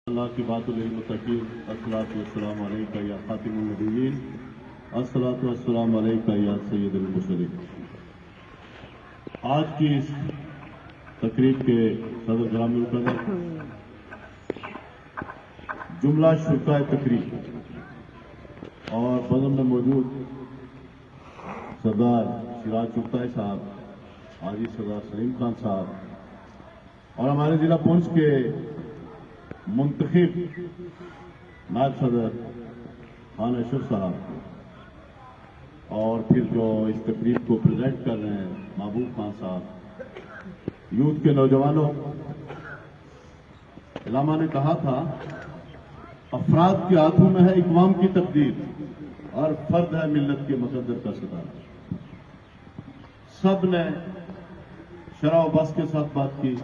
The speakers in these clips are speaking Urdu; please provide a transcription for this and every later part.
اللہ کی بات للمتقین الصلاۃ والسلام علیکہ یا خاتم النبیین الصلاۃ والسلام علیکہ یا سید المرسلین۔ آج کی اس تقریب کے صدر گرامی القدر جملہ شرکائے تقریب اور بدن میں موجود سردار سراج چغتائی صاحب، حاجی سردار سلیم خان صاحب اور ہمارے ضلع پونچھ کے منتخب نائب صدر خان اشرف صاحب اور پھر جو اس تقریب کو پریزیڈ کر رہے ہیں محبوب خان صاحب، یوتھ کے نوجوانوں، علامہ نے کہا تھا افراد کے ہاتھوں میں ہے اقوام کی تقدیر اور فرد ہے ملت کے مقدر کا ستارہ۔ سب نے شرح و بس کے ساتھ بات کی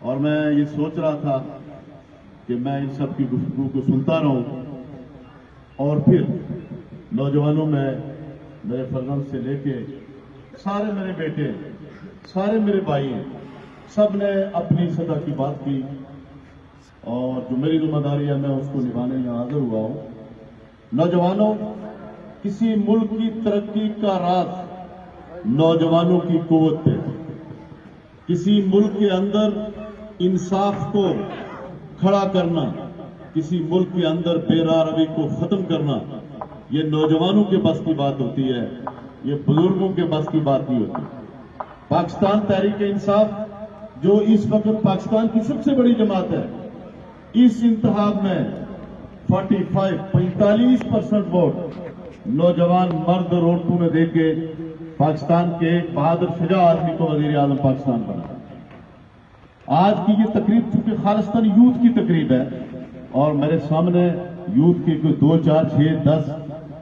اور میں یہ سوچ رہا تھا کہ میں ان سب کی گفتگو کو سنتا رہوں اور پھر نوجوانوں میں میرے فرزند سے لے کے سارے میرے بیٹے، سارے میرے بھائی ہیں، سب نے اپنی سطح کی بات کی اور جو میری ذمہ داری ہے میں اس کو نبھانے میں حاضر ہوا ہوں۔ نوجوانوں، کسی ملک کی ترقی کا راز نوجوانوں کی قوت ہے۔ کسی ملک کے اندر انصاف کو کھڑا کرنا، کسی ملک کے اندر بے راہ روی کو ختم کرنا، یہ نوجوانوں کے بس کی بات ہوتی ہے، یہ بزرگوں کے بس کی بات نہیں ہوتی۔ پاکستان تحریک انصاف جو اس وقت پاکستان کی سب سے بڑی جماعت ہے، اس انتخاب میں 45% ووٹ نوجوان مرد اور عورتوں نے دے کے پاکستان کے ایک بہادر شجاع آدمی کو وزیر اعظم پاکستان بنا۔ آج کی یہ تقریب چونکہ خالصتاً یوتھ کی تقریب ہے اور میرے سامنے یوتھ کے کوئی 2 4 6 10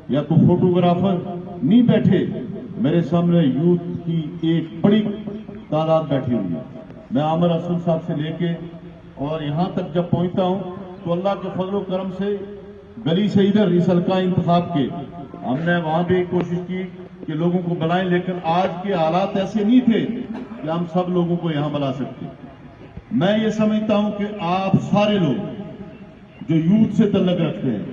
یا کوئی فوٹوگرافر نہیں بیٹھے، میرے سامنے یوتھ کی ایک بڑی تعداد بیٹھی ہوئی ہے۔ میں عامر رسول صاحب سے لے کے اور یہاں تک جب پہنچتا ہوں تو اللہ کے فضل و کرم سے گلی سے ادھر اس حلقہ انتخاب کے ہم نے وہاں بھی کوشش کی کہ لوگوں کو بلائیں، لیکن آج کے حالات ایسے نہیں تھے کہ ہم سب لوگوں کو یہاں بلا سکتے۔ میں یہ سمجھتا ہوں کہ آپ سارے لوگ جو یوتھ سے تعلق رکھتے ہیں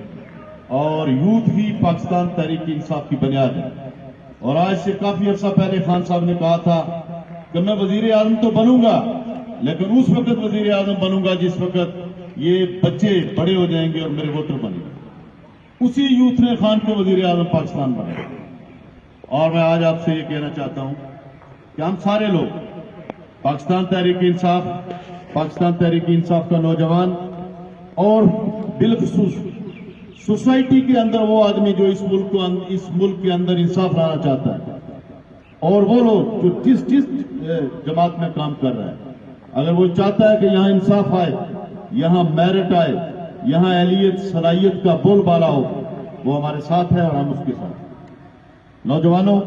اور یوتھ ہی پاکستان تحریک انصاف کی بنیاد ہے، اور آج سے کافی عرصہ پہلے خان صاحب نے کہا تھا کہ میں وزیر اعظم تو بنوں گا لیکن اس وقت وزیر اعظم بنوں گا جس وقت یہ بچے بڑے ہو جائیں گے اور میرے ووٹر بنیں گے۔ اسی یوتھ نے خان کو وزیر اعظم پاکستان بنایا، اور میں آج آپ سے یہ کہنا چاہتا ہوں کہ ہم سارے لوگ پاکستان تحریک انصاف کا نوجوان اور بالخصوص سوسائٹی کے اندر وہ آدمی جو اس ملک کے اندر انصاف لانا چاہتا ہے، اور وہ لوگ جو جس جماعت میں کام کر رہا ہے، اگر وہ چاہتا ہے کہ یہاں انصاف آئے، یہاں میرٹ آئے، یہاں اہلیت صلاحیت کا بول بالا ہو، وہ ہمارے ساتھ ہے اور ہم اس کے ساتھ۔ نوجوانوں،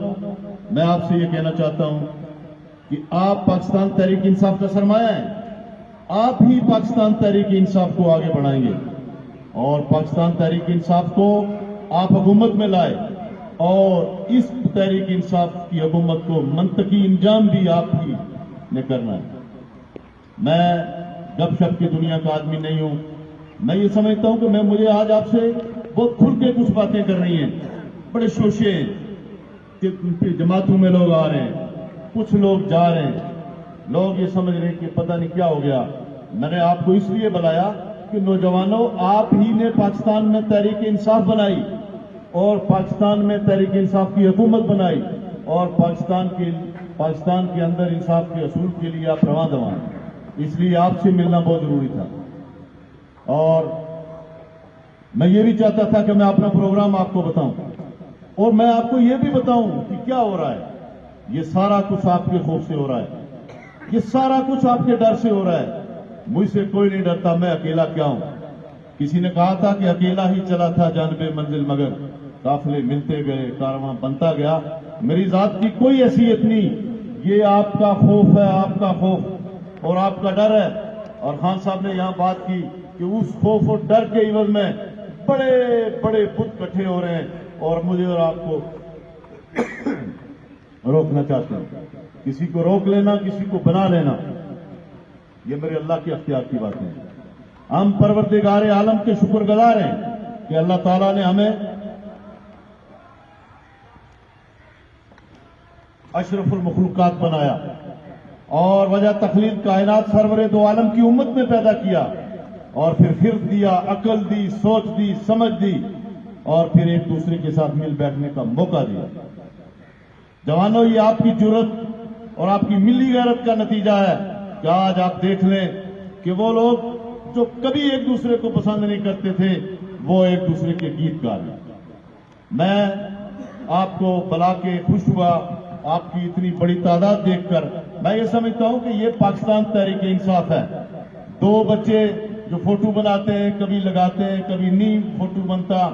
میں آپ سے یہ کہنا چاہتا ہوں کہ آپ پاکستان تحریک انصاف کا سرمایہ ہیں، آپ ہی پاکستان تحریک انصاف کو آگے بڑھائیں گے اور پاکستان تحریک انصاف کو آپ حکومت میں لائے اور اس تحریک انصاف کی حکومت کو منطقی انجام بھی آپ ہی نے کرنا ہے۔ میں گپ شپ کی دنیا کا آدمی نہیں ہوں، میں یہ سمجھتا ہوں کہ مجھے آج آپ سے بہت کھل کے کچھ باتیں کرنی ہیں۔ بڑے شوشے ہیں کہ جماعتوں میں لوگ آ رہے ہیں، کچھ لوگ جا رہے ہیں، لوگ یہ سمجھ رہے ہیں کہ پتہ نہیں کیا ہو گیا۔ میں نے آپ کو اس لیے بلایا کہ نوجوانوں، آپ ہی نے پاکستان میں تحریک انصاف بنائی اور پاکستان میں تحریک انصاف کی حکومت بنائی اور پاکستان کے اندر انصاف کے اصول کے لیے آپ رواں دواں ہیں، اس لیے آپ سے ملنا بہت ضروری تھا۔ اور میں یہ بھی چاہتا تھا کہ میں اپنا پروگرام آپ کو بتاؤں اور میں آپ کو یہ بھی بتاؤں کہ کیا ہو رہا ہے۔ یہ سارا کچھ آپ کے خوف سے ہو رہا ہے، یہ سارا کچھ آپ کے ڈر سے ہو رہا ہے۔ مجھ سے کوئی نہیں ڈرتا، میں اکیلا کیا ہوں۔ کسی نے کہا تھا کہ اکیلا ہی چلا تھا جانب منزل مگر قافلے ملتے گئے کارواں بنتا گیا۔ میری ذات کی کوئی حیثیت نہیں، یہ آپ کا خوف ہے، آپ کا خوف اور آپ کا ڈر ہے۔ اور خان صاحب نے یہاں بات کی کہ اس خوف اور ڈر کے عوض میں بڑے بڑے بت کٹھے ہو رہے ہیں اور مجھے اور آپ کو روکنا چاہتے ہیں۔ کسی کو روک لینا، کسی کو بنا لینا، یہ میرے اللہ کے اختیار کی باتیں ہیں۔ ہم پروردگار عالم کے شکر گزار ہیں کہ اللہ تعالیٰ نے ہمیں اشرف المخلوقات بنایا اور وجہ تخلیق کائنات سرور دو عالم کی امت میں پیدا کیا اور پھر فرق دیا، عقل دی، سوچ دی، سمجھ دی اور پھر ایک دوسرے کے ساتھ مل بیٹھنے کا موقع دیا۔ جوانوں، یہ آپ کی جرت اور آپ کی ملی غیرت کا نتیجہ ہے کہ آج آپ دیکھ لیں کہ وہ لوگ جو کبھی ایک دوسرے کو پسند نہیں کرتے تھے وہ ایک دوسرے کے گیت گا رہے۔ میں آپ کو بلا کے خوش ہوا آپ کی اتنی بڑی تعداد دیکھ کر۔ میں یہ سمجھتا ہوں کہ یہ پاکستان تحریک انصاف ہے۔ دو بچے جو فوٹو بناتے ہیں، کبھی لگاتے ہیں کبھی نہیں فوٹو بنتا،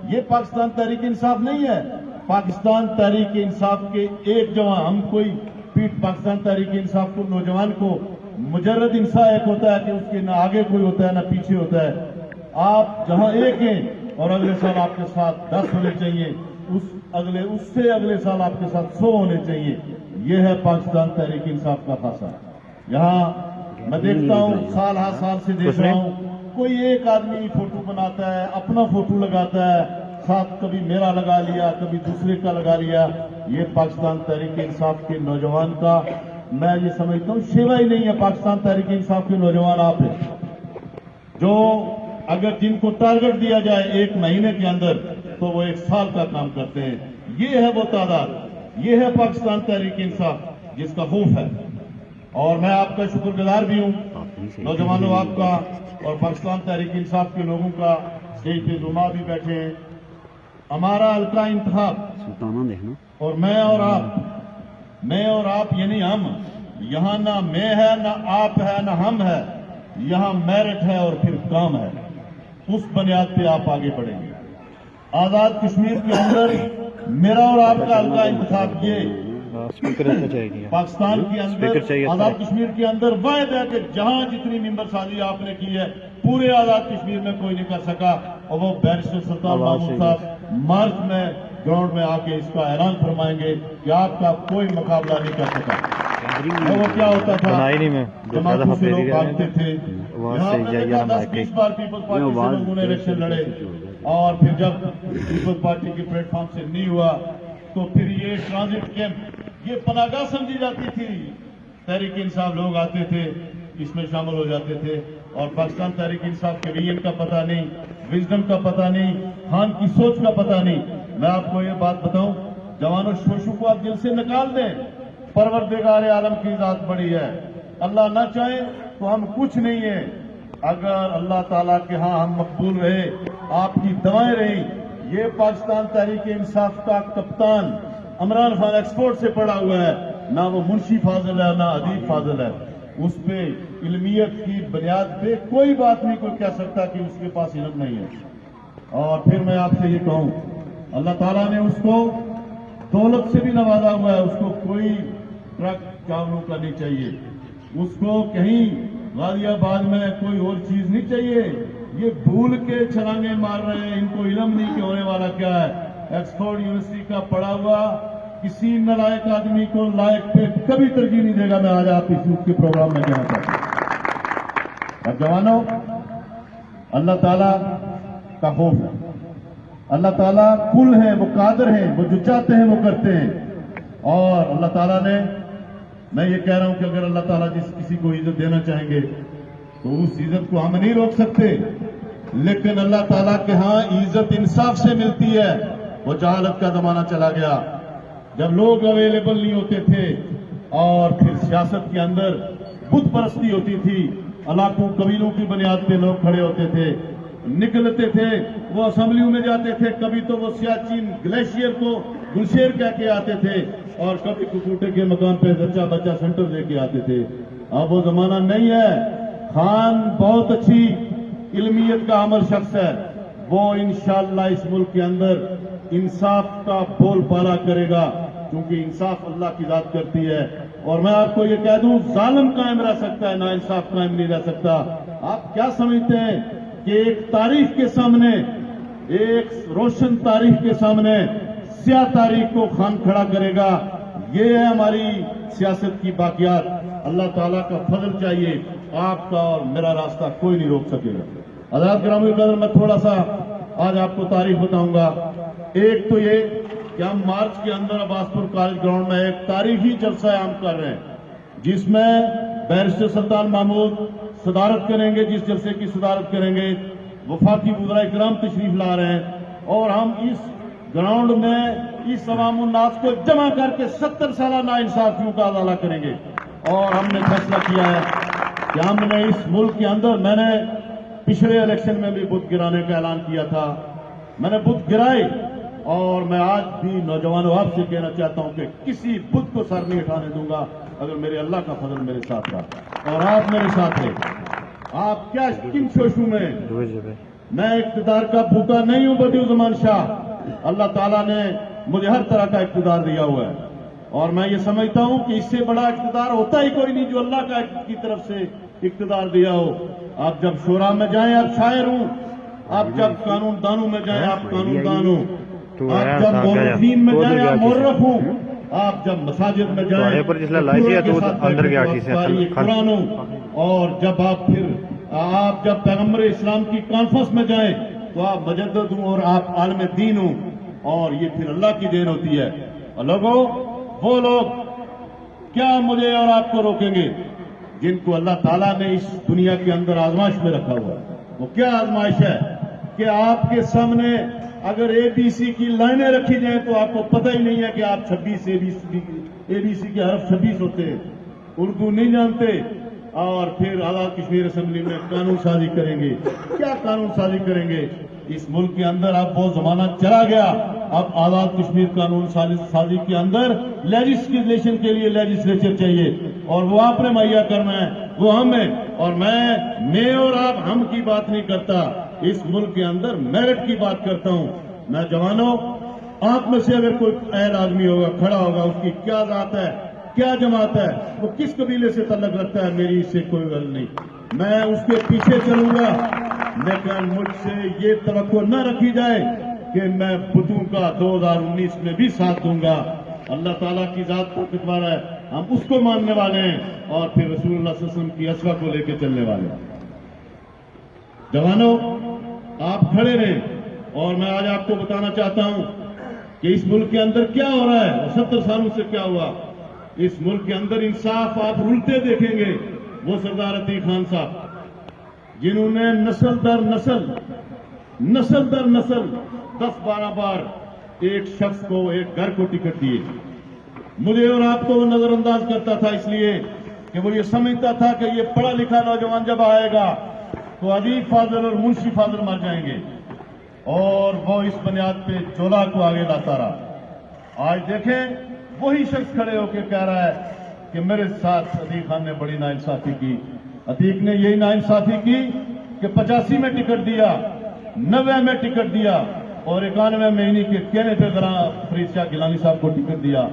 یہ پاکستان تحریک انصاف نہیں ہے۔ پاکستان تحریک انصاف کے ایک جوان، ہم کوئی پیٹ پاکستان تحریک انصاف کو نوجوان کو مجرد انصاف ایک ہوتا ہے کہ اس کے نہ آگے کوئی ہوتا ہے نہ پیچھے ہوتا ہے۔ آپ جہاں ایک ہیں اور اگلے سال آپ کے ساتھ 10 ہونے چاہیے، اس سے اگلے سال آپ کے ساتھ 100 ہونے چاہیے۔ یہ ہے پاکستان تحریک انصاف کا خاصہ۔ یہاں میں دیکھتا ہوں سال ہر سال سے دیکھ رہا ہوں کوئی ایک آدمی فوٹو بناتا ہے، اپنا فوٹو لگاتا ہے، ساتھ کبھی میرا لگا لیا کبھی دوسرے کا لگا لیا۔ یہ پاکستان تحریک انصاف کے نوجوان کا میں یہ سمجھتا ہوں شیوا ہی نہیں ہے۔ پاکستان تحریک انصاف کے نوجوان آپ ہیں جو اگر جن کو ٹارگٹ دیا جائے 1 مہینے کے اندر تو وہ 1 سال کا کام کرتے ہیں۔ یہ ہے وہ تعداد، یہ ہے پاکستان تحریک انصاف جس کا خوف ہے۔ اور میں آپ کا شکر گزار بھی ہوں نوجوانوں آپ کا اور پاکستان تحریک انصاف کے لوگوں کا۔ اسٹیج پہ زما بھی بیٹھے ہیں۔ ہمارا حلقہ انتخاب اور میں اور آپ یعنی ہم، یہاں نہ میں ہے نہ آپ ہے نہ ہم ہے، یہاں میرٹ ہے اور پھر کام ہے۔ اس بنیاد پہ آپ آگے بڑھیں گے۔ آزاد کشمیر کے اندر میرا اور آپ کا حلقہ انتخاب یہ پاکستان کے اندر آزاد کشمیر کے اندر واحد ہے کہ جہاں جتنی ممبر سازی آپ نے کی ہے پورے آزاد کشمیر میں کوئی نہیں کر سکا، اور وہ بیرسٹر سلطان محمود صاحب مارچ میں گراؤنڈ میں آ کے اس کا اعلان فرمائیں گے کہ آپ کا کوئی مقابلہ نہیں کر سکا۔ وہ کیا ہوتا تھا، جماعتوں سے لوگ بھاگتے تھے، یہاں میں دیکھا 10-20 بار پیپلز پارٹی سے لوگوں نے الیکشن لڑے، اور پھر جب پیپلز پارٹی کے پلیٹ فارم سے نہیں ہوا تو پھر یہ ٹرانزٹ کیمپ، یہ پناہ گاہ سمجھی جاتی تھی۔ تحریک انصاف لوگ آتے تھے، اس میں شامل ہو جاتے تھے، اور پاکستان تحریک انصاف کے ویژن کا پتہ نہیں، وزڈم کا پتہ نہیں، خان کی سوچ کا پتہ نہیں۔ میں آپ کو یہ بات بتاؤں، جوانوں شوشو کو آپ دل سے نکال دیں۔ پروردگار عالم کی ذات بڑی ہے، اللہ نہ چاہے تو ہم کچھ نہیں ہیں۔ اگر اللہ تعالیٰ کے ہاں ہم مقبول رہے، آپ کی دعائیں رہیں۔ یہ پاکستان تحریک انصاف کا کپتان عمران خان ایکسپورٹ سے پڑا ہوا ہے، نہ وہ منشی فاضل ہے نہ ادیب فاضل ہے۔ اس پہ علمیت کی بنیاد پہ کوئی بات نہیں کوئی کہہ سکتا کہ اس کے پاس علم نہیں ہے۔ اور پھر میں آپ سے یہ کہوں، اللہ تعالیٰ نے اس کو دولت سے بھی نوازا ہوا ہے، اس کو کوئی ٹرک چاولوں کا نہیں چاہیے، اس کو کہیں غازی آباد میں کوئی اور چیز نہیں چاہیے۔ یہ بھول کے چھلانگے مار رہے ہیں، ان کو علم نہیں کہ ہونے والا کیا ہے۔ ایکسفورڈ یونیورسٹی کا پڑھا ہوا کسی نالائق آدمی کو لائق پہ کبھی ترجیح نہیں دے گا۔ میں آج آپ اس کے پروگرام میں کہنا چاہتا ہوں۔ اور جوانوں، اللہ تعالیٰ کا خوف ہے، اللہ تعالیٰ کل ہیں، وہ قادر ہیں، وہ جو چاہتے ہیں وہ کرتے ہیں۔ اور اللہ تعالیٰ نے، میں یہ کہہ رہا ہوں کہ اگر اللہ تعالیٰ کسی کو عزت دینا چاہیں گے تو اس عزت کو ہم نہیں روک سکتے، لیکن اللہ تعالیٰ کے ہاں عزت انصاف سے ملتی ہے۔ وہ جہالت کا زمانہ چلا گیا جب لوگ اویلیبل نہیں ہوتے تھے، اور پھر سیاست کے اندر بت پرستی ہوتی تھی، علاقوں قبیلوں کی بنیاد پہ لوگ کھڑے ہوتے تھے، نکلتے تھے، وہ اسمبلیوں میں جاتے تھے، کبھی تو وہ سیاچین گلیشیئر کو گلشیر کہہ کے آتے تھے، اور کبھی ککوٹے کے مقام پہ بچہ سینٹر لے کے آتے تھے۔ اب وہ زمانہ نہیں ہے۔ خان بہت اچھی علمیت کا عمل شخص ہے، وہ انشاءاللہ اس ملک کے اندر انصاف کا بول بالا کرے گا، کیونکہ انصاف اللہ کی ذات کرتی ہے۔ اور میں آپ کو یہ کہہ دوں، ظالم قائم رہ سکتا ہے، نا انصاف قائم نہیں رہ سکتا۔ آپ کیا سمجھتے ہیں کہ ایک تاریخ کے سامنے، ایک روشن تاریخ کے سامنے سیاہ تاریخ کو خان کھڑا کرے گا؟ یہ ہے ہماری سیاست کی باقیات۔ اللہ تعالیٰ کا فضل چاہیے، آپ کا اور میرا راستہ کوئی نہیں روک سکے گا. حضرات گرامی قدر، میں تھوڑا سا آج آپ کو تاریخ بتاؤں گا. ایک تو یہ کہ ہم مارچ کے اندر عباس پور کالج گراؤنڈ میں ایک تاریخی جلسہ عام کر رہے ہیں جس میں بیرسٹر سلطان محمود صدارت کریں گے. جس جلسے کی صدارت کریں گے وفاقی وزراء کرام تشریف لا رہے ہیں، اور ہم اس گراؤنڈ میں اس عوام الناس کو جمع کر کے 70 سالہ ناانصافیوں کا ازالہ کریں گے. اور ہم نے فیصلہ کیا ہے کہ ہم نے اس ملک کے اندر، میں نے پچھلے الیکشن میں بھی بت گرانے کا اعلان کیا تھا، میں نے بت گرائے، اور میں آج بھی نوجوانوں آپ سے کہنا چاہتا ہوں کہ کسی بت کو سر نہیں اٹھانے دوں گا اگر میرے اللہ کا فضل میرے ساتھ رہا اور آپ میرے ساتھ رہے. آپ کیا کن شوشوں میں، میں اقتدار کا بھوکا نہیں ہوں بدیع الزمان شاہ. اللہ تعالیٰ نے مجھے ہر طرح کا اقتدار دیا ہوا ہے، اور میں یہ سمجھتا ہوں کہ اس سے بڑا اقتدار ہوتا ہی کوئی نہیں جو اللہ کی طرف سے اقتدار دیا ہو. آپ جب شورا میں جائیں آپ شاعر ہوں، آپ جب قانون دانوں میں جائیں آپ قانون دان ہوں، آپ جب مورخین میں جائیں آپ مورخ ہوں، آپ جب مساجد میں جائیں قرآن ہوں، اور جب آپ جب پیغمبر اسلام کی کانفرنس میں جائیں تو آپ مجدد ہوں اور آپ عالم دین ہوں، اور یہ پھر اللہ کی دین ہوتی ہے. اور لوگوں، وہ لوگ کیا مجھے اور آپ کو روکیں گے جن کو اللہ تعالیٰ نے اس دنیا کے اندر آزمائش میں رکھا ہوا ہے؟ وہ کیا آزمائش ہے کہ آپ کے سامنے اگر اے بی سی کی لائنیں رکھی جائیں تو آپ کو پتہ ہی نہیں ہے کہ آپ 26 اے بی سی کے حرف 26 ہوتے ہیں، اردو نہیں جانتے، اور پھر آزاد کشمیر اسمبلی میں قانون سازی کریں گے. کیا قانون سازی کریں گے؟ اس ملک کے اندر اب وہ زمانہ چلا گیا. اب آزاد کشمیر قانون سازی کے اندر لیجسلیشن کے لیے لیجسلیچر چاہیے، اور وہ آپ نے مہیا کرنا ہے، وہ ہم ہیں. اور میں اور آپ ہم کی بات نہیں کرتا، اس ملک کے اندر میرٹ کی بات کرتا ہوں. میں جوانوں، آپ میں سے اگر کوئی اہل آدمی ہوگا کھڑا ہوگا، اس کی کیا ذات ہے، کیا جماعت ہے، وہ کس قبیلے سے تعلق رکھتا ہے، میری اس سے کوئی غرض نہیں. میں اس کے پیچھے چلوں گا، لیکن مجھ سے یہ توقع نہ رکھی جائے کہ میں بتوں کا 2019 میں بھی ساتھ دوں گا. اللہ تعالیٰ کی ذات طاقتور ہے، ہم اس کو ماننے والے ہیں، اور پھر رسول اللہ صلی اللہ علیہ وسلم کی اسوہ کو لے کے چلنے والے ہیں. جوانوں، آپ کھڑے رہیں، اور میں آج آپ کو بتانا چاہتا ہوں کہ اس ملک کے اندر کیا ہو رہا ہے اور 70 سالوں سے کیا ہوا. اس ملک کے اندر انصاف آپ رولتے دیکھیں گے. وہ سردار عتیق خان صاحب جنہوں نے نسل در نسل 10-12 بار ایک شخص کو، ایک گھر کو ٹکٹ دیے. مجھے اور آپ کو وہ نظر انداز کرتا تھا اس لیے کہ وہ یہ سمجھتا تھا کہ یہ پڑھا لکھا نوجوان جب آئے گا تو ادیب فاضل اور منشی فاضل مر جائیں گے، اور وہ اس بنیاد پہ جولا کو آگے لاتا رہا. آج دیکھیں وہی شخص کھڑے ہو کے کہہ رہا ہے کہ میرے ساتھ عتیق خان نے بڑی ناانصافی کی. عتیق نے یہی ناانصافی کی کہ 85 میں ٹکٹ دیا، 90 میں ٹکٹ دیا، اور 91 میں انہی کے کہنے پہ فرید شاہ گیلانی صاحب کو ٹکٹ دیا،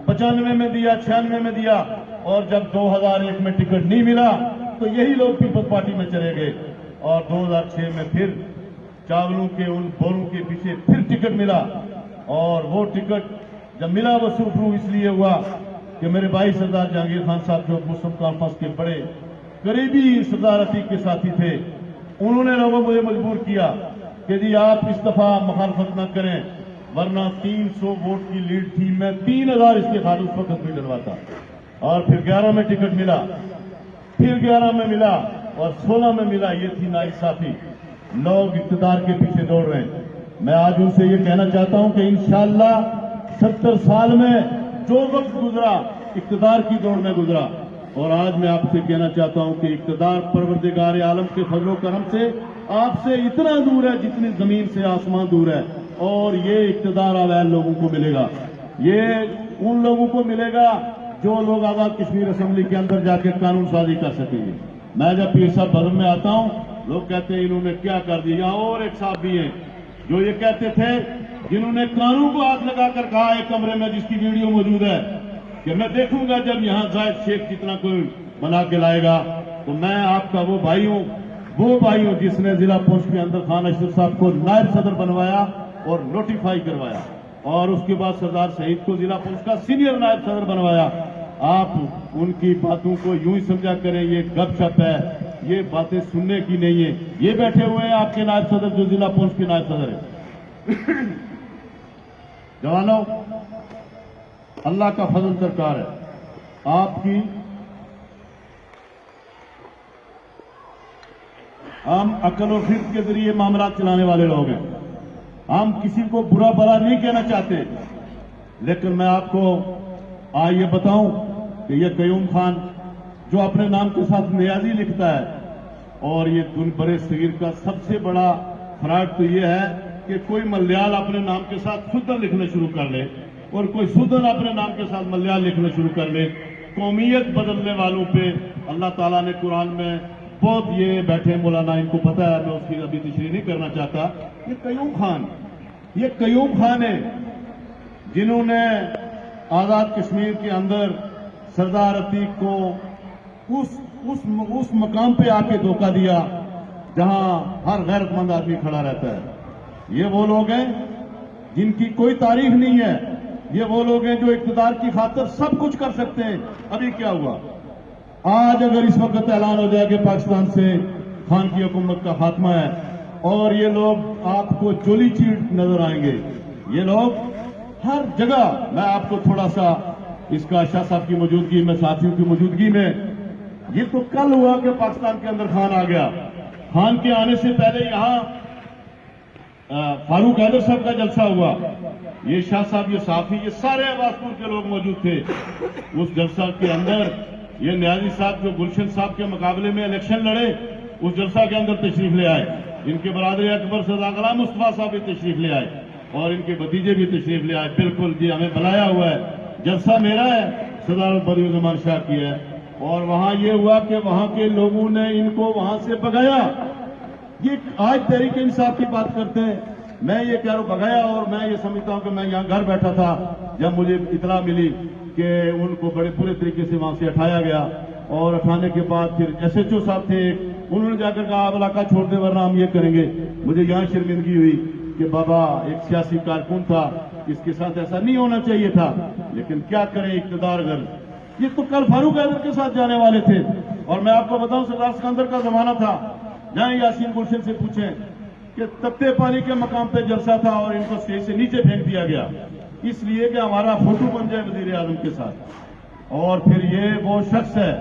95 میں دیا، 96 میں دیا، اور جب 2001 میں ٹکٹ نہیں ملا تو یہی لوگ پیپلز پارٹی میں چلے گئے، اور 2006 میں پھر چاولوں کے ان بوروں کے پیچھے پھر ٹکٹ ملا. اور وہ ٹکٹ جب ملا وہ سرخرو اس لیے ہوا کہ میرے بھائی سردار جہانگیر خان صاحب جو مسلم کانفرنس کے بڑے قریبی سردار عتیق کے ساتھی تھے، انہوں نے لوگوں مجھے مجبور کیا کہ جی آپ اس دفعہ مخالفت نہ کریں، ورنہ 300 ووٹ کی لیڈ تھی، میں 3000 اس کے خالص اس وقت بھی ڈلواتا. اور پھر 11 میں ٹکٹ ملا، پھر 11 میں ملا، اور 16 میں ملا. یہ تھی ناانصافی. لوگ اقتدار کے پیچھے دوڑ رہے ہیں. میں آج ان سے یہ کہنا چاہتا ہوں کہ انشاءاللہ 70 سال میں جو وقت گزرا اقتدار کی دوڑ میں گزرا، اور آج میں آپ سے کہنا چاہتا ہوں کہ اقتدار پروردگار عالم کے فضل و کرم سے آپ سے اتنا دور ہے جتنی زمین سے آسمان دور ہے. اور یہ اقتدار اویل لوگوں کو ملے گا، یہ ان لوگوں کو ملے گا جو لوگ آزاد کشمیر اسمبلی کے اندر جا کے قانون سازی کر سکیں گے. میں جب پیر صاحب بدن میں آتا ہوں، لوگ کہتے ہیں انہوں نے کیا کر دیا. اور ایک صاحب بھی ہیں جو یہ کہتے تھے، جنہوں نے قانون کو ہاتھ لگا کر کہا ایک کمرے میں جس کی ویڈیو موجود ہے کہ میں دیکھوں گا جب یہاں زاہد شیخ جتنا کوئی بنا کے لائے گا تو میں آپ کا وہ بھائی ہوں جس نے ضلع پونچھ کے اندر خان اشرف صاحب کو نائب صدر بنوایا اور نوٹیفائی کروایا، اور اس کے بعد سردار شہید کو ضلع پونچھ کا سینئر نائب صدر بنوایا. آپ ان کی باتوں کو یوں ہی سمجھا کریں یہ گپ شپ ہے. یہ باتیں سننے کی نہیں ہے. یہ بیٹھے ہوئے ہیں آپ کے نائب صدر جو ضلع پونچھ کے نائب صدر ہے. جوانوں، اللہ کا فضل درکار ہے. آپ کی ہم عقل و فکر کے ذریعے معاملات چلانے والے لوگ ہیں. ہم کسی کو برا بھلا نہیں کہنا چاہتے، لیکن میں آپ کو آج یہ بتاؤں کہ یہ قیوم خان جو اپنے نام کے ساتھ نیازی لکھتا ہے، اور یہ دن برے صغیر کا سب سے بڑا فراڈ تو یہ ہے کہ کوئی ملیال اپنے نام کے ساتھ سدن لکھنا شروع کر لے اور کوئی سدن اپنے نام کے ساتھ ملیال لکھنا شروع کر لے. قومیت بدلنے والوں پہ اللہ تعالیٰ نے قرآن میں بہت، یہ بیٹھے مولانا ان کو پتہ ہے، میں اس کی ابھی تشریح نہیں کرنا چاہتا. یہ قیوم خان ہے جنہوں نے آزاد کشمیر کے اندر سردار عتیق کو اس مقام پہ آ کے دھوکہ دیا جہاں ہر غیرت مند آدمی کھڑا رہتا ہے. یہ وہ لوگ ہیں جن کی کوئی تعریف نہیں ہے. یہ وہ لوگ ہیں جو اقتدار کی خاطر سب کچھ کر سکتے ہیں. ابھی کیا ہوا؟ آج اگر اس وقت اعلان ہو جائے کہ پاکستان سے خان کی حکومت کا خاتمہ ہے اور یہ لوگ آپ کو چولی چیٹ نظر آئیں گے. یہ لوگ ہر جگہ، میں آپ کو تھوڑا سا اس کا شاہ صاحب کی موجودگی میں، ساتھیوں کی موجودگی میں، یہ تو کل ہوا کہ پاکستان کے اندر خان آ گیا. خان کے آنے سے پہلے یہاں فاروق حیدر صاحب کا جلسہ ہوا. یہ شاہ صاحب، یہ صافی، یہ سارے عباس پور کے لوگ موجود تھے. اس جلسہ کے اندر یہ نیازی صاحب جو گلشن صاحب کے مقابلے میں الیکشن لڑے، اس جلسہ کے اندر تشریف لے آئے. ان کے برادر اکبر سردا غلام مصطفیٰ صاحب بھی تشریف لے آئے اور ان کے بھتیجے بھی تشریف لے آئے. بالکل جی، ہمیں بلایا ہوا ہے. جلسہ میرا ہے، صدارت بدیع الزمان شاہ کی ہے. اور وہاں یہ ہوا کہ وہاں کے لوگوں نے ان کو وہاں سے بھگایا. یہ آج تحریک انصاف کی بات کرتے ہیں، میں یہ کہہ رہا ہوں بھگایا. اور میں یہ سمجھتا ہوں کہ میں یہاں گھر بیٹھا تھا جب مجھے اطلاع ملی کہ ان کو بڑے پورے طریقے سے وہاں سے اٹھایا گیا. اور اٹھانے کے بعد پھر ایس ایچ او صاحب تھے، انہوں نے جا کر کہا آپ علاقہ چھوڑ دیں ورنہ ہم یہ کریں گے. مجھے یہاں شرمندگی ہوئی کہ بابا ایک سیاسی کارکن تھا، اس کے ساتھ ایسا نہیں ہونا چاہیے تھا، لیکن کیا کریں، اقتدار غرض. یہ تو کل فاروق حیدر کے ساتھ جانے والے تھے. اور میں آپ کو بتاؤں سردار سکندر کا زمانہ تھا. جائیں یاسین گلشن سے پوچھیں کہ تپتے پانی کے مقام پہ جلسہ تھا اور ان کو اسٹیج سے نیچے پھینک دیا گیا اس لیے کہ ہمارا فوٹو بن جائے وزیر اعظم کے ساتھ. اور پھر یہ وہ شخص ہے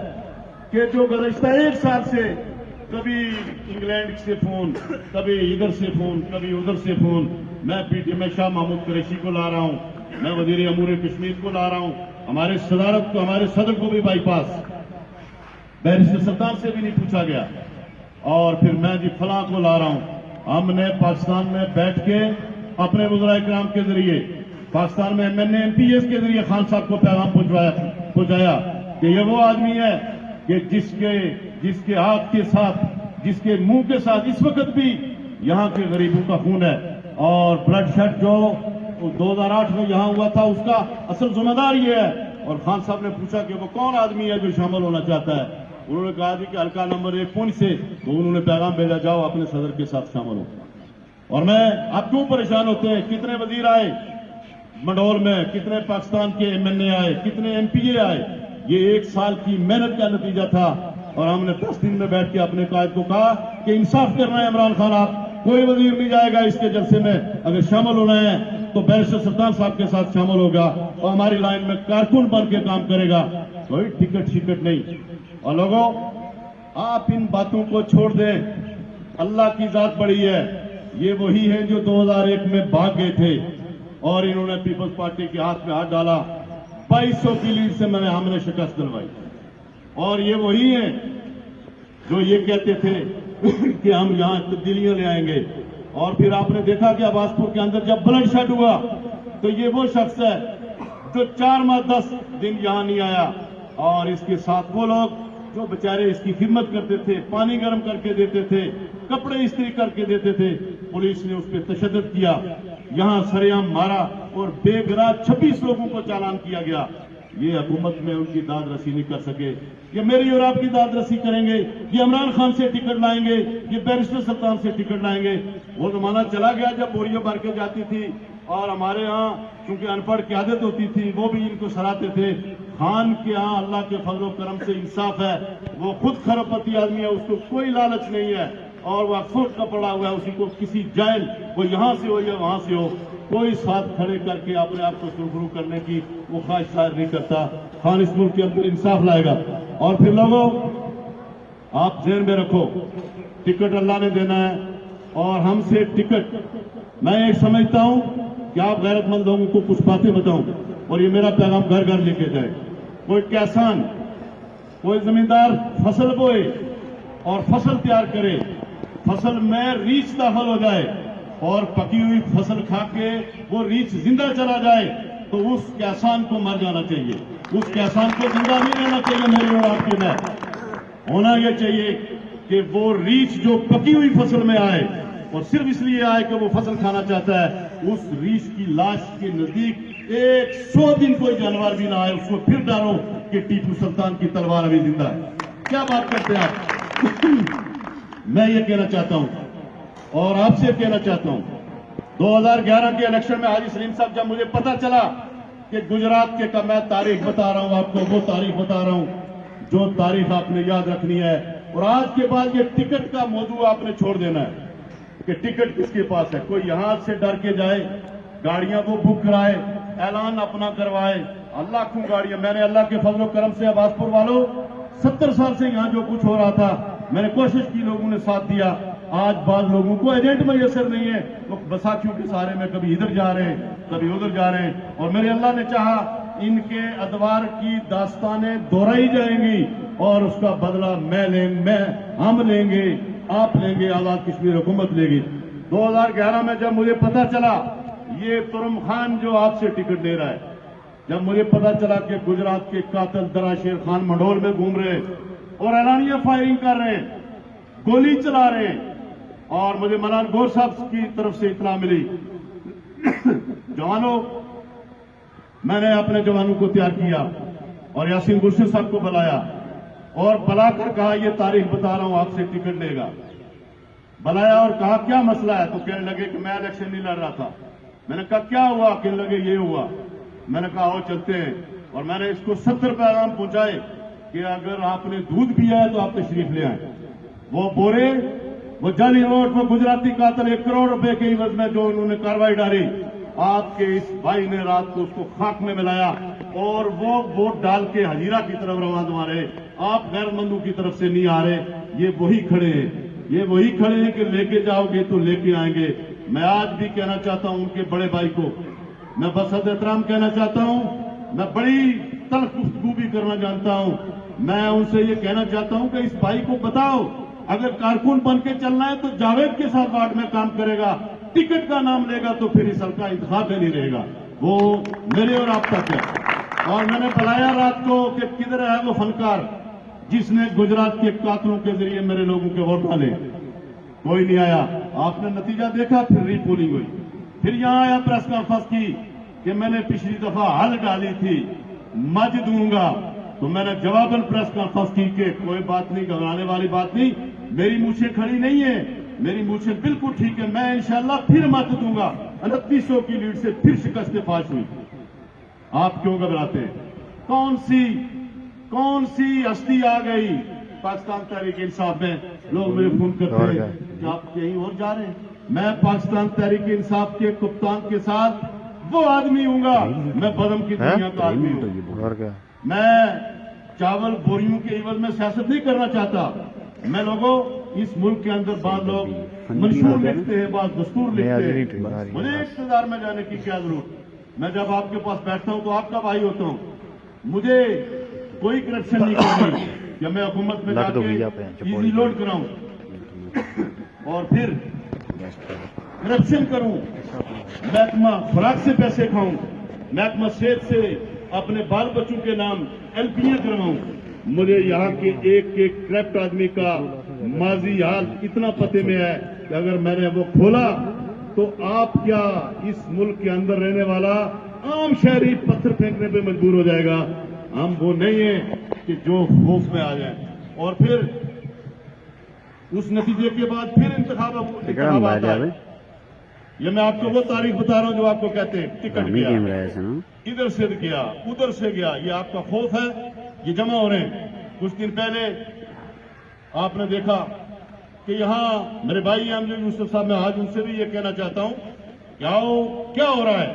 کہ جو گزشتہ 1 سال سے کبھی انگلینڈ سے فون، کبھی ادھر سے فون، کبھی ادھر سے فون. میں پی ٹی میں شاہ محمود قریشی کو لا رہا ہوں، میں وزیر امور کشمیر کو لا رہا ہوں، ہمارے صدارت کو، ہمارے صدر کو بھی بائی پاس بیرسٹر سلطان سے بھی نہیں پوچھا گیا. اور پھر میں جی فلاں کو لا رہا ہوں. ہم نے پاکستان میں بیٹھ کے اپنے وزراء کرام کے ذریعے، پاکستان میں ایم این پی ایس کے ذریعے خان صاحب کو پیغام پہنچایا کہ یہ وہ آدمی ہے کہ جس کے ہاتھ کے ساتھ، جس کے منہ کے ساتھ اس وقت بھی یہاں کے غریبوں کا خون ہے. اور بلڈ شیڈ جو 2008 میں یہاں ہوا تھا اس کا اصل ذمہ دار یہ ہے. اور خان صاحب نے پوچھا کہ وہ کون آدمی ہے جو شامل ہونا چاہتا ہے. انہوں نے کہا جی کہ حلقہ نمبر 1 پونچھ سے. تو انہوں نے پیغام بھیجا جاؤ اپنے صدر کے ساتھ شامل ہو. اور میں آپ کیوں پریشان ہوتے ہیں؟ کتنے وزیر آئے منڈول میں، کتنے پاکستان کے ایم این اے آئے، کتنے ایم پی اے آئے. یہ 1 سال کی محنت کا نتیجہ تھا. اور ہم نے 10 دن میں بیٹھ کے اپنے قائد کو کہا کہ انصاف کرنا ہے عمران خان، آپ کوئی وزیر نہیں جائے گا اس کے جلسے میں. اگر شامل ہونا ہے تو بیرسٹر سلطان صاحب کے ساتھ شامل ہوگا اور ہماری لائن میں کارکن بن کے کام کرے گا. کوئی ٹکٹ شکٹ نہیں. اور لوگوں، آپ ان باتوں کو چھوڑ دیں. اللہ کی ذات بڑی ہے. یہ وہی ہیں جو 2001 میں بھاگ گئے تھے اور انہوں نے پیپلز پارٹی کے ہاتھ میں ہاتھ ڈالا. 2200 کی لیڈ سے ہم نے شکست دلوائی. اور یہ وہی ہیں جو یہ کہتے تھے کہ ہم یہاں تبدیلیاں لے آئیں گے. اور پھر آپ نے دیکھا کہ عباس پور کے اندر جب بلڈ شیڈ ہوا تو یہ وہ شخص ہے جو 4 ماہ 10 دن یہاں نہیں آیا. اور اس کے ساتھ وہ لوگ جو بیچارے اس کی خدمت کرتے تھے، پانی گرم کر کے دیتے تھے، کپڑے استری کر کے دیتے تھے. پولیس نے اس پہ تشدد کیا، یہاں سریعام مارا اور بے گناہ 26 لوگوں کو چالان کیا گیا. یہ حکومت میں ان کی داد رسی نہیں کر سکے. یہ میری اور آپ کی داد رسی کریں گے. یہ عمران خان سے ٹکٹ لائیں گے، یہ بیرسٹر سلطان سے ٹکٹ لائیں گے. وہ زمانہ چلا گیا جب بوریاں بھر کے جاتی تھی اور ہمارے ہاں چونکہ ان پڑھ قیادت ہوتی تھی وہ بھی ان کو سراتے تھے. خان کے ہاں اللہ کے فضل و کرم سے انصاف ہے، وہ خود کھربپتی آدمی ہے، اس کو کوئی لالچ نہیں ہے، اور وہ آکسفورڈ کا پڑا ہوا ہے، اسی کو کسی جائل وہ یہاں سے ہو یا وہاں سے ہو، کوئی ساتھ کھڑے کر کے اپنے آپ کو سرخرو کرنے کی وہ خواہش ظاہر نہیں کرتا۔ خان اس ملک کے اندر انصاف لائے گا۔ اور پھر لوگوں، آپ ذہن میں رکھو، ٹکٹ اللہ نے دینا ہے، اور ہم سے ٹکٹ، میں یہ سمجھتا ہوں کہ آپ غیرت مند لوگوں کو کچھ باتیں بتاؤں اور یہ میرا پیغام گھر گھر لے کے جائے۔ کوئی کسان، کوئی زمیندار فصل بوئے اور فصل تیار کرے، فصل میں ریچھ داخل ہو جائے اور پکی ہوئی فصل کھا کے وہ ریچھ زندہ چلا جائے تو اس کسان کو مر جانا چاہیے، اس کسان کو زندہ نہیں رہنا چاہیے۔ میری اور آپ کی میں ہونا یہ چاہیے کہ وہ ریچھ جو پکی ہوئی فصل میں آئے اور صرف اس لیے آئے کہ وہ فصل کھانا چاہتا ہے، اس ریچھ کی لاش کے نزدیک 100 دن کوئی جانور بھی نہ آئے، اس کو پھر ڈالو کہ ٹیپو سلطان کی تلوار ابھی زندہ ہے۔ کیا بات کرتے ہیں آپ؟ میں یہ کہنا چاہتا ہوں اور آپ سے کہنا چاہتا ہوں، 2011 کے الیکشن میں حاجی سلیم صاحب، جب مجھے پتا چلا کہ گجرات کے کا میں تاریخ بتا رہا ہوں آپ کو، وہ تاریخ بتا رہا ہوں جو تاریخ آپ نے یاد رکھنی ہے، اور آج کے بعد یہ ٹکٹ کا موضوع آپ نے چھوڑ دینا ہے کہ ٹکٹ کس کے پاس ہے۔ کوئی یہاں سے ڈر کے جائے، گاڑیاں وہ بک کرائے، اعلان اپنا کروائے، اللہ کیوں گاڑیاں، میں نے اللہ کے فضل و کرم سے عباس پور والوں 70 سال سے یہاں جو کچھ ہو رہا تھا میں نے کوشش کی، لوگوں نے ساتھ دیا۔ آج بعض لوگوں کو ایجنٹ میسر نہیں ہے، وہ بساکیوں کے سہارے میں کبھی ادھر جا رہے ہیں کبھی ادھر جا رہے ہیں، اور میرے اللہ نے چاہا ان کے ادوار کی داستانیں دہرائی جائیں گی اور اس کا بدلہ ہم لیں گے، آپ لیں گے، آزاد کشمیر حکومت لے گی۔ 2011 میں جب مجھے پتا چلا یہ ترم خان جو آپ سے ٹکٹ لے رہا ہے، جب مجھے پتا چلا کہ گجرات کے قاتل درا شیر خان منڈول میں گھوم رہے اور اعلانیہ فائرنگ کر رہے ہیں، گولی چلا رہے ہیں، اور مجھے ملان گور صاحب کی طرف سے اطلاع ملی، جوانوں، میں نے اپنے جوانوں کو تیار کیا اور یاسین گلشن صاحب کو بلایا اور بلا کر کہا یہ تاریخ بتا رہا ہوں آپ سے ٹکٹ لے گا۔ بلایا اور کہا کیا مسئلہ ہے، تو کہنے لگے کہ میں الیکشن نہیں لڑ رہا تھا۔ میں نے کہا کیا ہوا، کہنے لگے یہ ہوا۔ میں نے کہا آؤ چلتے ہیں، اور میں نے اس کو 70 پیغام پہنچائے کہ اگر آپ نے دودھ پیا ہے تو آپ تشریف لے آئیں۔ وہ بورے، وہ جعلی نوٹ، وہ گجراتی قاتل 1 کروڑ روپے کے عوض میں جو انہوں نے کارروائی ڈالی، آپ کے اس بھائی نے رات کو اس کو خاک میں ملایا اور وہ ووٹ ڈال کے ہزیرہ کی طرف روانہ آ رہے۔ آپ غیر مندوں کی طرف سے نہیں آ رہے، یہ وہی کھڑے ہیں، یہ وہی کھڑے ہیں کہ لے کے جاؤ گے تو لے کے آئیں گے۔ میں آج بھی کہنا چاہتا ہوں ان کے بڑے بھائی کو، میں بس احترام کہنا چاہتا ہوں، میں بڑی تلخ گفتگو بھی کرنا جانتا ہوں، میں ان سے یہ کہنا چاہتا ہوں کہ اس بھائی کو بتاؤ اگر کارکن بن کے چلنا ہے تو جاوید کے ساتھ وارڈ میں کام کرے گا، ٹکٹ کا نام لے گا تو پھر اس حلقہ انتخاب میں نہیں رہے گا، وہ میرے اور آپ تک ہے۔ اور میں نے بلایا رات کو کہ کدھر ہے وہ فنکار جس نے گجرات کے قاتلوں کے ذریعے میرے لوگوں کے ووٹ ڈالے، کوئی نہیں آیا۔ آپ نے نتیجہ دیکھا، پھر ری پولنگ ہوئی، پھر یہاں آیا پریس کانفرنس کی کہ میں نے پچھلی دفعہ حل ڈالی تھی، مج دوں گا، تو میں نے جواباً پریس کانفرنس کی کہ کوئی بات نہیں، گھبرانے والی بات نہیں، میری مونچھیں کھڑی نہیں ہیں، میری مونچھیں بالکل ٹھیک ہے، میں انشاءاللہ پھر مت دوں گا۔ 2900 کی لیڈ سے پھر شکست فاش ہوئی۔ آپ کیوں گھبراتے ہیں؟ کون سی ہستی آ گئی پاکستان تحریک انصاف میں؟ لوگ مجھے فون کرتے ہیں کہ آپ کہیں اور جا رہے ہیں۔ میں پاکستان تحریک انصاف کے کپتان کے ساتھ وہ آدمی ہوں گا، میں بدم کی دنیا کا آدمی ہوں، میں چاول بوریوں کے عوض میں سیاست نہیں کرنا چاہتا۔ میں لوگوں، اس ملک کے اندر بعض لوگ منشور لکھتے ہیں، بعض دستور لکھتے ہیں، مجھے اقتدار میں جانے کی کیا ضرورت؟ میں جب آپ کے پاس بیٹھتا ہوں تو آپ کا بھائی ہوتا ہوں، مجھے کوئی کرپشن نہیں کرنی کہ میں حکومت میں جا کے ایزی لوڈ کراؤں اور پھر کرپشن کروں، محکمہ خوراک سے پیسے کھاؤں، محکمہ صحت سے اپنے بال بچوں کے نام LPA کرواؤں۔ مجھے یہاں کے ایک کرپٹ آدمی کا ماضی حال اتنا پتے میں ہے کہ اگر میں نے وہ کھولا تو آپ کیا اس ملک کے اندر رہنے والا عام شہری پتھر پھینکنے پہ مجبور ہو جائے گا؟ ہم وہ نہیں ہیں کہ جو خوف میں آ جائیں۔ اور پھر اس نتیجے کے بعد پھر انتخاب آتا ہے، یہ میں آپ کو وہ تاریخ بتا رہا ہوں جو آپ کو کہتے ہیں ٹکٹ گیا ادھر سے گیا ادھر سے گیا. یہ آپ کا خوف ہے, یہ جمع ہو رہے ہیں. کچھ دن پہلے آپ نے دیکھا کہ یہاں میرے بھائی امجد یوسف صاحب, میں آج ان سے بھی یہ کہنا چاہتا ہوں کیا ہو رہا ہے.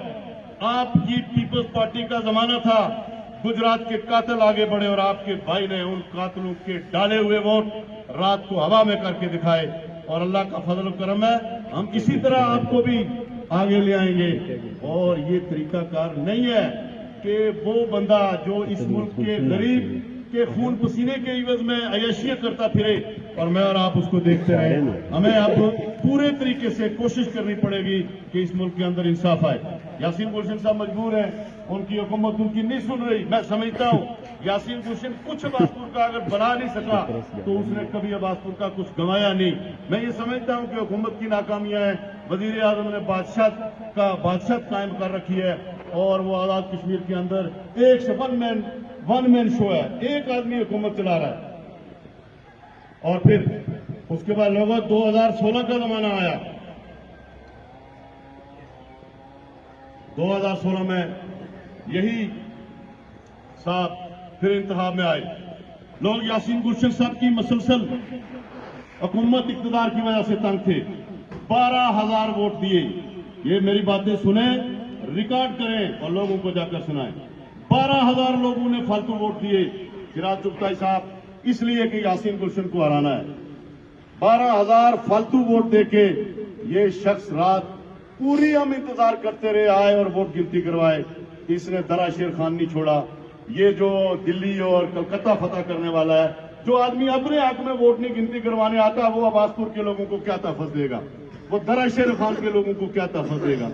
آپ کی پیپلز پارٹی کا زمانہ تھا, گجرات کے قاتل آگے بڑھے اور آپ کے بھائی نے ان قاتلوں کے ڈالے ہوئے ووٹ رات کو ہوا میں کر کے دکھائے. اور اللہ کا فضل و کرم ہے, ہم اسی طرح آپ کو بھی آگے لے آئیں گے. اور یہ طریقہ کار نہیں ہے کہ وہ بندہ جو اس ملک کے غریب کے خون پسینے کے عوض میں عیاشیاں کرتا پھرے اور میں اور آپ اس کو دیکھتے رہیں. ہمیں اب پورے طریقے سے کوشش کرنی پڑے گی کہ اس ملک کے اندر انصاف آئے. یاسین گلشن صاحب مجبور ہیں, ان کی حکومت ان کی نہیں سن رہی. میں سمجھتا ہوں یاسین گلشن کچھ عباسپور کا اگر بنا نہیں سکا تو اس نے کبھی عباسپور کا کچھ گنوایا نہیں. میں یہ سمجھتا ہوں کہ حکومت کی ناکامیاں ہیں. وزیر اعظم نے بادشاہت قائم کر رکھی ہے اور وہ آزاد کشمیر کے اندر ایک ون مین شو ہے, ایک آدمی حکومت چلا رہا ہے. اور پھر اس کے بعد لوگوں 2016 کا زمانہ آیا. 2016 میں یہی صاحب پھر انتخاب میں آئے. لوگ یاسین گلشن صاحب کی مسلسل حکومت اقتدار کی وجہ سے تنگ تھے. 12,000 ووٹ دیے. یہ میری باتیں سنیں, ریکارڈ کریں اور لوگوں کو جا کر سنائیں. 12,000 لوگوں نے فالتو ووٹ دیے سراج چغتائی صاحب اس لیے کہ یاسین گلشن کو ہرانا ہے. 12,000 فالتو ووٹ دے کے یہ شخص رات پوری ہم انتظار کرتے رہے, آئے اور ووٹ گنتی کروائے. اس نے درا شیر خان نہیں چھوڑا. یہ جو دلی اور کلکتہ فتح کرنے والا ہے, جو آدمی اپنے حق میں ووٹ نہیں گنتی کروانے آتا وہ عباسپور کے لوگوں کو کیا تحفظ دے گا, وہ درا شیر خان کے لوگوں کو کیا تحفظ دے گا.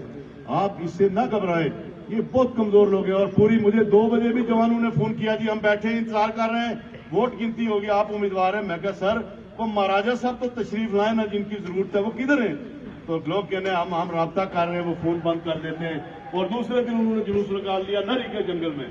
آپ اس سے نہ گھبرائیں, یہ بہت کمزور لوگ ہیں. اور پوری مجھے 2 بجے بھی جوانوں نے فون کیا, جی ہم بیٹھے انتظار کر رہے ہیں, ووٹ گنتی ہوگی, آپ امیدوار ہیں. میں کہا سر وہ مہاراجا صاحب تو تشریف لائیں نا, جن کی ضرورت ہے وہ کدھر ہیں. تو لوگ کہنے ہم رابطہ کر رہے ہیں, وہ فون بند کر دیتے ہیں. اور دوسرے دن انہوں نے جلوس نکال دیا نری کے جنگل میں.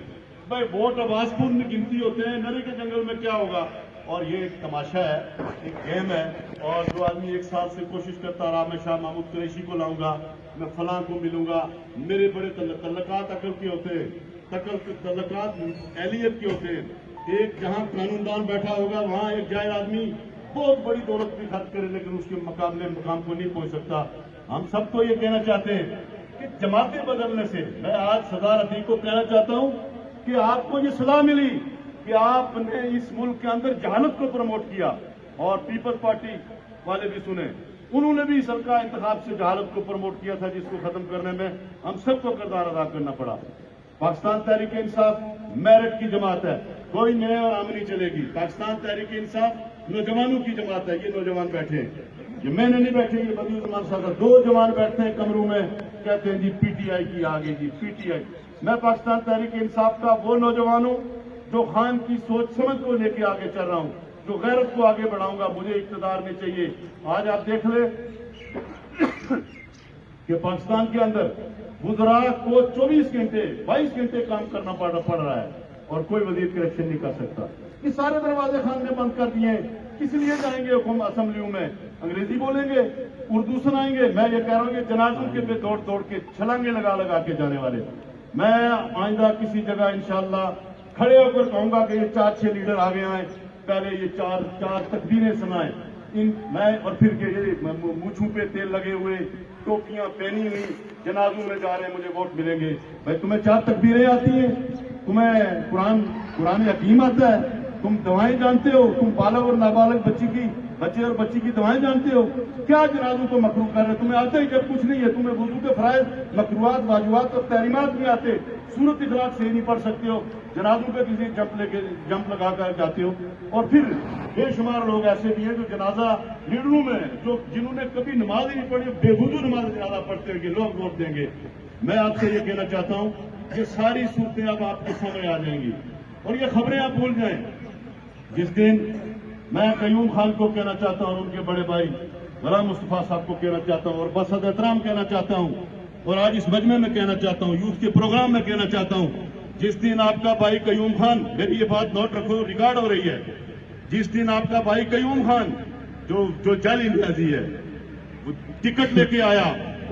بھائی ووٹ عباسپور میں گنتی ہوتے ہیں, نری کے جنگل میں کیا ہوگا. اور یہ ایک تماشا ہے, ایک گیم ہے. اور جو آدمی 1 سال سے کوشش کرتا رہا میں شاہ محمود قریشی کو لاؤں گا, میں فلاں کو ملوں گا, میرے بڑے تعلقات عقل کے ہوتے ہیں, تعلقات اہلیت کے ہوتے ہیں. ایک جہاں قانون دان بیٹھا ہوگا وہاں ایک جائر آدمی بہت بڑی دولت بھی خرچ کرے لیکن اس کے مقام کو نہیں پہنچ سکتا. ہم سب کو یہ کہنا چاہتے ہیں کہ جماعتیں بدلنے سے, میں آج صدر عتیق کو کہنا چاہتا ہوں کہ آپ کو یہ صلاح ملی کہ آپ نے اس ملک کے اندر جہالت کو پروموٹ کیا. اور پیپلز پارٹی والے بھی سنیں, انہوں نے بھی سرکار انتخاب سے جہالت کو پروموٹ کیا تھا, جس کو ختم کرنے میں ہم سب کو کردار ادا کرنا پڑا. پاکستان تحریک انصاف میرٹ کی جماعت ہے, کوئی نئے اور عام نہیں چلے گی. پاکستان تحریک انصاف نوجوانوں کی جماعت ہے. یہ نوجوان بیٹھے ہیں, یہ میں نے نہیں بیٹھے, یہ بدیع الرحمان صاحب 2 جوان بیٹھتے ہیں کمروں میں, کہتے ہیں جی پی ٹی آئی کی آگے, جی پی ٹی آئی. میں پاکستان تحریک انصاف کا وہ نوجوان ہوں جو خان کی سوچ سمجھ کو لے کے آگے چل رہا ہوں, جو غیرت کو آگے بڑھاؤں گا. مجھے اقتدار نہیں چاہیے. آج آپ دیکھ لیں کہ پاکستان کے اندر وزراء کو 24 گھنٹے 22 گھنٹے کام کرنا پڑ رہا ہے اور کوئی وزیر کریکشن نہیں کر سکتا. یہ سارے دروازے خان نے بند کر دیے ہیں. کس لیے جائیں گے اسمبلیوں میں, انگریزی بولیں گے, اردو سنائیں گے. میں یہ کہہ رہا ہوں کہ جنازوں کے پہ دوڑ کے چھلانگے لگا کے جانے والے. میں آئندہ کسی جگہ انشاءاللہ کھڑے ہو کر کہوں گا کہ یہ 4-6 لیڈر آگے آئیں, پہلے یہ چار تکبیریں سنائیں. میں اور پھر کہ یہ مونچھوں پہ تیل لگے ہوئے, ٹوپیاں پہنی ہوئی, جنازوں میں جا رہے ہیں, مجھے ووٹ ملیں گے. بھائی تمہیں 4 تکبیریں آتی ہیں, تمہیں قرآن حکیم آتا ہے, تم دوائیں جانتے ہو, تم بالغ اور نابالغ بچے اور بچی کی دوائیں جانتے ہو, کیا جنازوں کو مکروہ کر رہے ہیں. تمہیں آتے ہی جب کچھ نہیں ہے, تمہیں وضو کے فرائض, مکروہات, واجبات اور تحریمات نہیں آتے, سورت اخلاق صحیح نہیں پڑھ سکتے ہو, جنازوں پہ کسی جمپ لگا کر جاتے ہو. اور پھر بے شمار لوگ ایسے بھی ہیں جو جنازہ لیڈروں میں جنہوں نے کبھی نماز ہی نہیں پڑھی, بے وضو نماز جنازہ پڑھتے ہوئے لوگ ووٹ دیں گے. میں آپ سے یہ کہنا چاہتا ہوں کہ ساری صورتیں اب آپ کے سامنے آ جائیں گی اور یہ خبریں آپ بھول جائیں. جس دن میں قیوم خان کو کہنا چاہتا ہوں اور ان کے بڑے بھائی غلام مصطفیٰ صاحب کو کہنا چاہتا ہوں اور بصد احترام کہنا چاہتا ہوں اور آج اس مجمع میں کہنا چاہتا ہوں, یوتھ کے پروگرام میں کہنا چاہتا ہوں, جس دن آپ کا بھائی قیوم خان, میری یہ بات نوٹ رکھو, ریکارڈ ہو رہی ہے, جس دن آپ کا بھائی قیوم خان جو جعلی نیازی ہے, وہ ٹکٹ لے کے آیا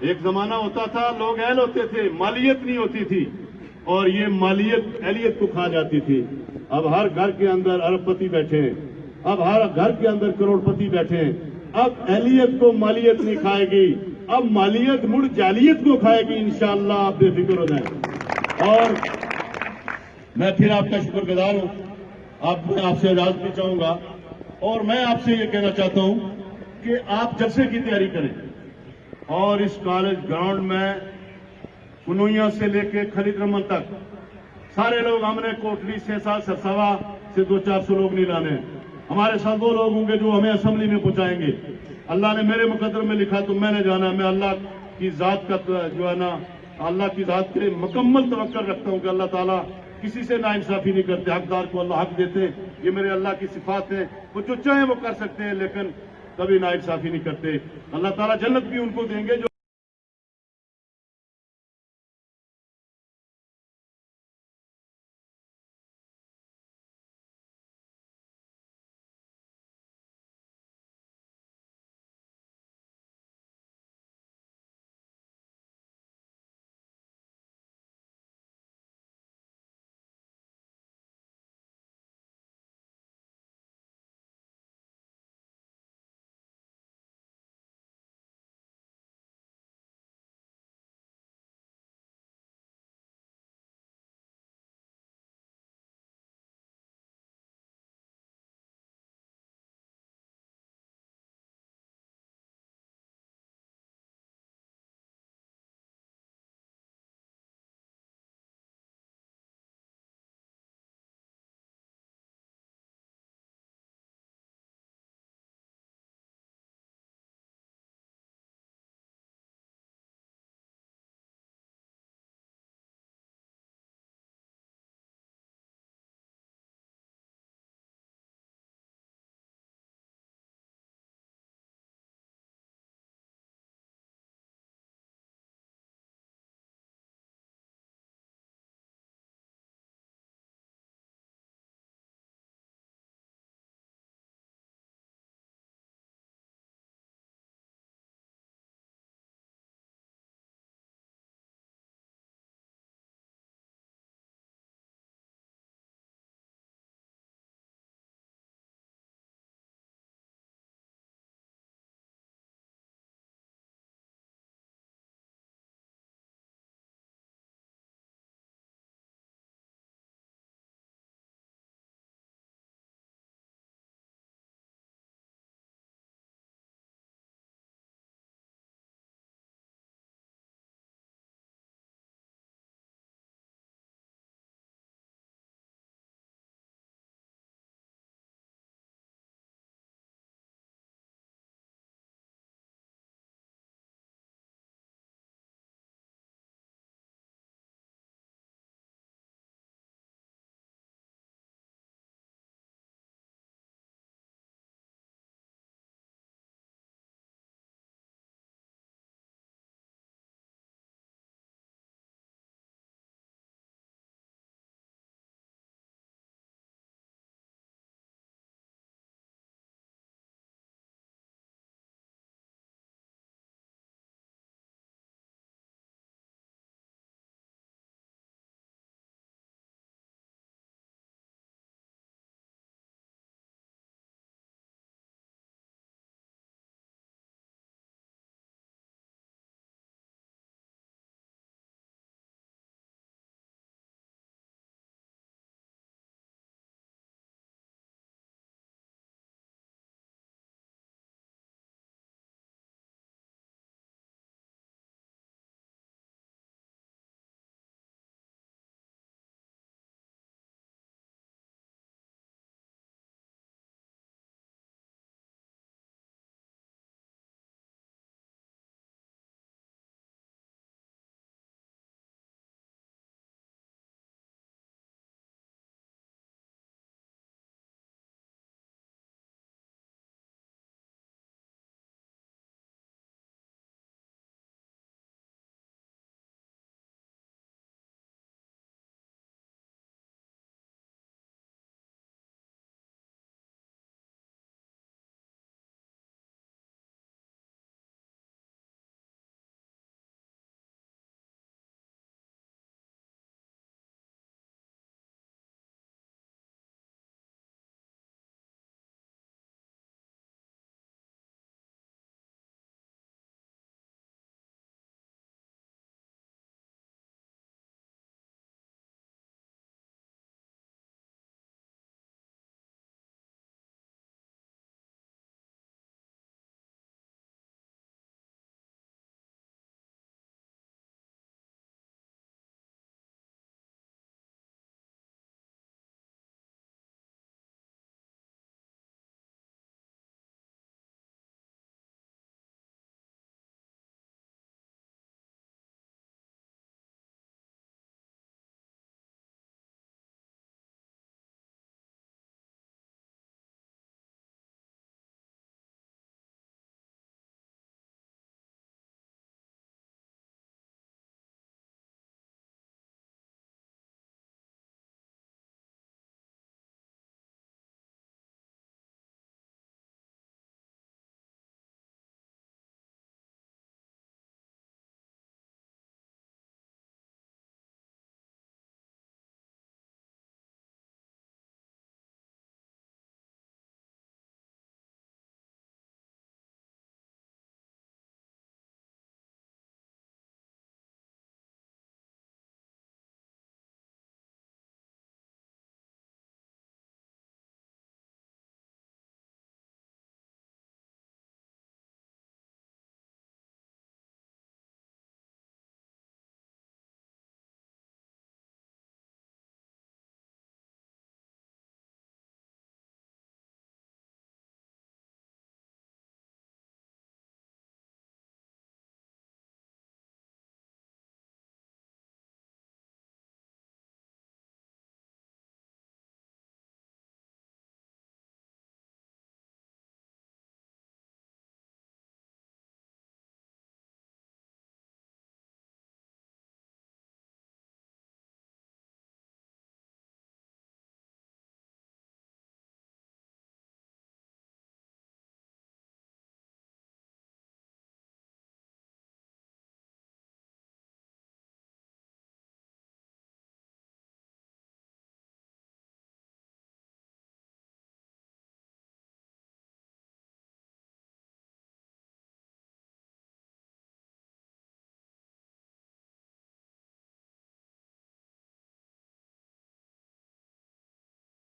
ایک زمانہ ہوتا تھا لوگ اہل ہوتے تھے، مالیت نہیں ہوتی تھی، اور یہ مالیت اہلیت کو کھا جاتی تھی۔ اب ہر گھر کے اندر ارب پتی بیٹھے ہیں، اب ہر گھر کے اندر کروڑ پتی بیٹھے ہیں۔ اب اہلیت کو مالیت نہیں کھائے گی، اب مالیت مڑ جالیت کو کھائے گی انشاءاللہ، آپ بے فکر ہو جائیں۔ اور میں پھر آپ کا شکر گزار ہوں، میں آپ سے اجازت بھی چاہوں گا، اور میں آپ سے یہ کہنا چاہتا ہوں کہ آپ جلسے کی تیاری کریں، اور اس کالج گراؤنڈ میں کنوئیاں سے لے کے خلید رمن تک سارے لوگ، ہم نے کوٹلی سے ساتھ سرساوا سے 200-400 لوگ نہیں لانے، ہمارے ساتھ وہ لوگ ہوں گے جو ہمیں اسمبلی میں پہنچائیں گے۔ اللہ نے میرے مقدر میں لکھا تو میں نے جانا، میں اللہ کی ذات کا جو ہے نا، اللہ کی ذات کے مکمل توقع رکھتا ہوں کہ اللہ تعالیٰ کسی سے ناانصافی نہیں کرتے، حقدار کو اللہ حق دیتے ہیں، یہ میرے اللہ کی صفات ہیں، وہ جو چاہیں وہ کر سکتے ہیں لیکن کبھی ناانصافی نہیں کرتے۔ اللہ تعالیٰ جنت بھی ان کو دیں گے جو